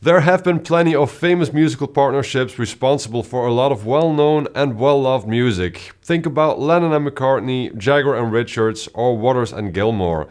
There have been plenty of famous musical partnerships responsible for a lot of well-known and well-loved music. Think about Lennon and McCartney, Jagger and Richards, or Waters and Gilmour.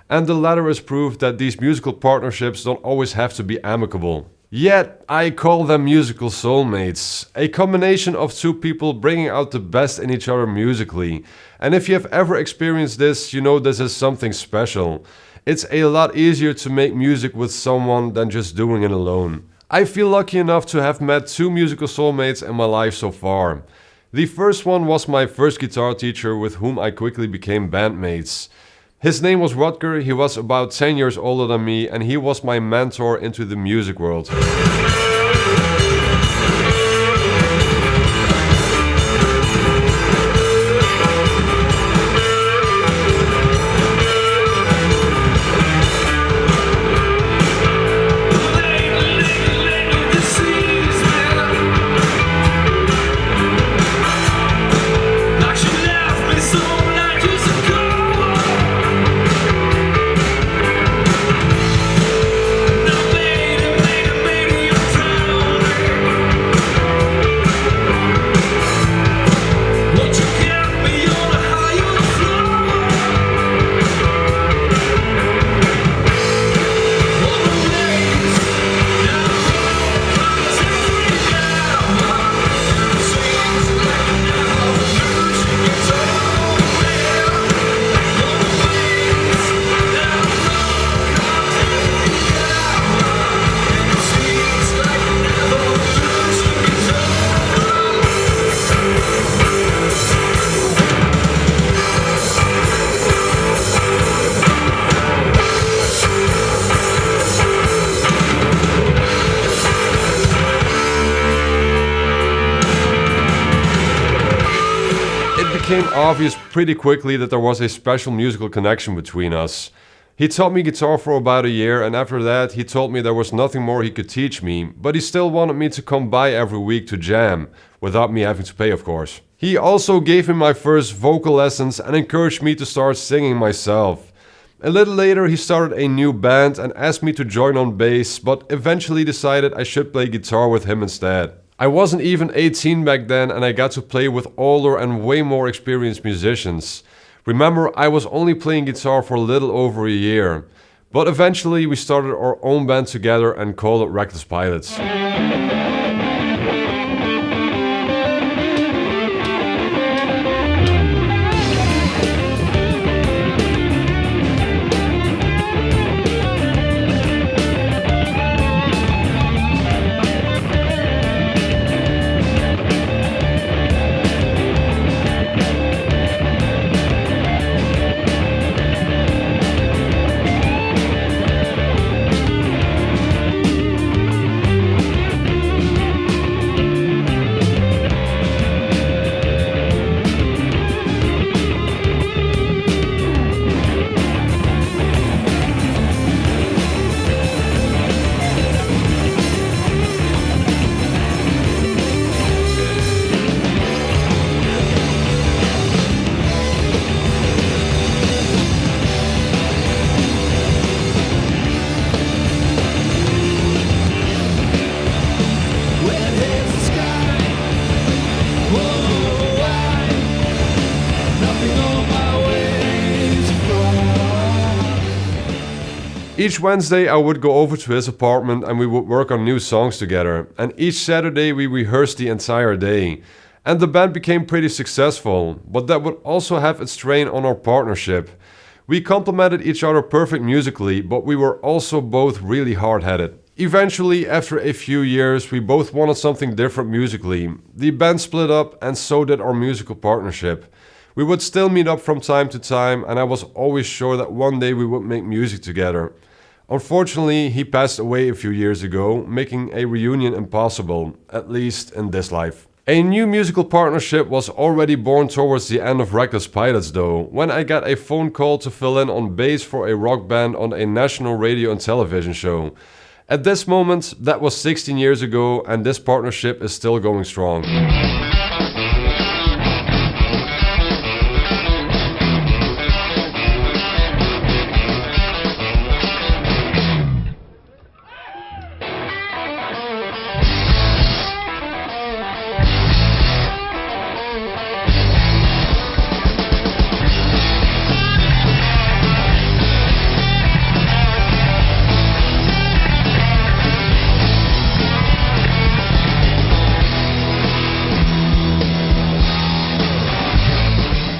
And the latter is proof that these musical partnerships don't always have to be amicable. Yet, I call them musical soulmates, a combination of two people bringing out the best in each other musically. And if you have ever experienced this, you know this is something special. It's a lot easier to make music with someone than just doing it alone. I feel lucky enough to have met two musical soulmates in my life so far. The first one was my first guitar teacher with whom I quickly became bandmates. His name was Rutger, he was about 10 years older than me and he was my mentor into the music world. It became obvious pretty quickly that there was a special musical connection between us. He taught me guitar for about a year and after that he told me there was nothing more he could teach me, but he still wanted me to come by every week to jam, without me having to pay of course. He also gave me my first vocal lessons and encouraged me to start singing myself. A little later he started a new band and asked me to join on bass, but eventually decided I should play guitar with him instead. I wasn't even 18 back then and I got to play with older and way more experienced musicians. Remember, I was only playing guitar for a little over a year. But eventually we started our own band together and called it Reckless Pilots. Each Wednesday I would go over to his apartment and we would work on new songs together, and each Saturday we rehearsed the entire day. And the band became pretty successful, but that would also have its strain on our partnership. We complemented each other perfect musically, but we were also both really hard-headed. Eventually, after a few years, we both wanted something different musically. The band split up and so did our musical partnership. We would still meet up from time to time and I was always sure that one day we would make music together. Unfortunately, he passed away a few years ago, making a reunion impossible, at least in this life. A new musical partnership was already born towards the end of Reckless Pilots though, when I got a phone call to fill in on bass for a rock band on a national radio and television show. At this moment, that was 16 years ago and this partnership is still going strong.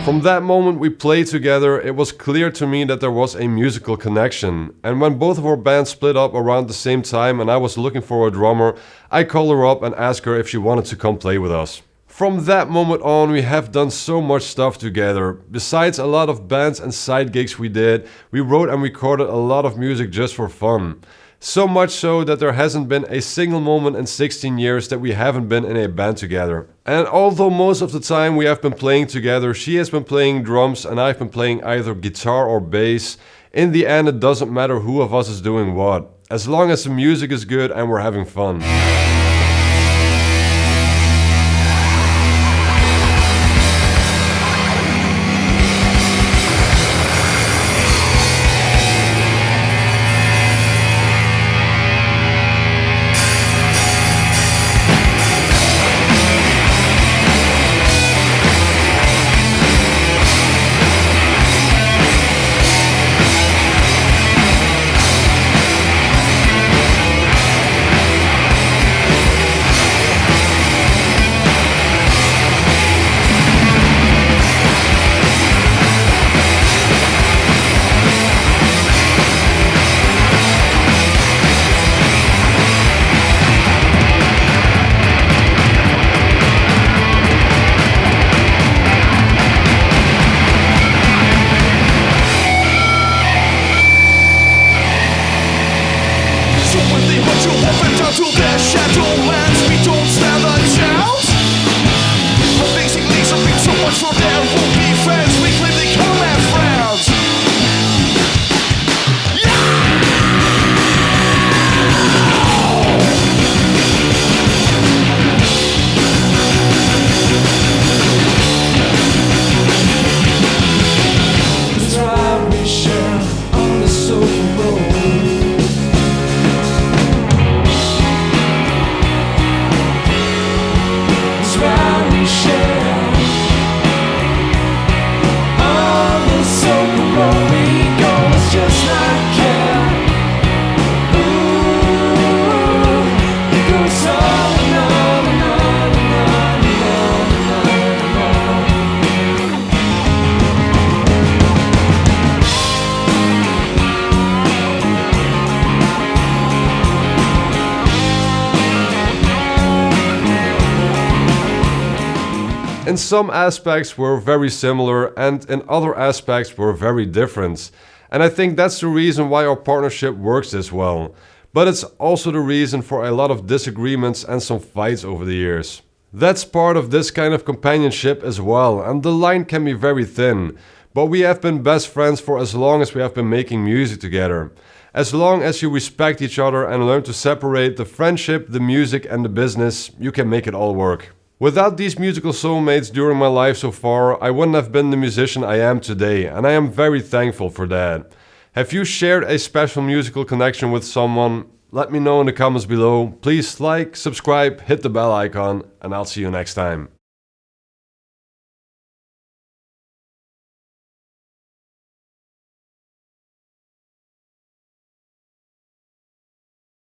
From that moment we played together, it was clear to me that there was a musical connection. And when both of our bands split up around the same time and I was looking for a drummer, I called her up and asked her if she wanted to come play with us. From that moment on, we have done so much stuff together. Besides a lot of bands and side gigs we did, we wrote and recorded a lot of music just for fun. So much so that there hasn't been a single moment in 16 years that we haven't been in a band together. And although most of the time we have been playing together, she has been playing drums and I've been playing either guitar or bass, in the end it doesn't matter who of us is doing what, as long as the music is good and we're having fun. In some aspects we're very similar and in other aspects we're very different. And I think that's the reason why our partnership works this well. But it's also the reason for a lot of disagreements and some fights over the years. That's part of this kind of companionship as well, and the line can be very thin. But we have been best friends for as long as we have been making music together. As long as you respect each other and learn to separate the friendship, the music and the business, you can make it all work. Without these musical soulmates during my life so far, I wouldn't have been the musician I am today, and I am very thankful for that. Have you shared a special musical connection with someone? Let me know in the comments below. Please like, subscribe, hit the bell icon, and I'll see you next time.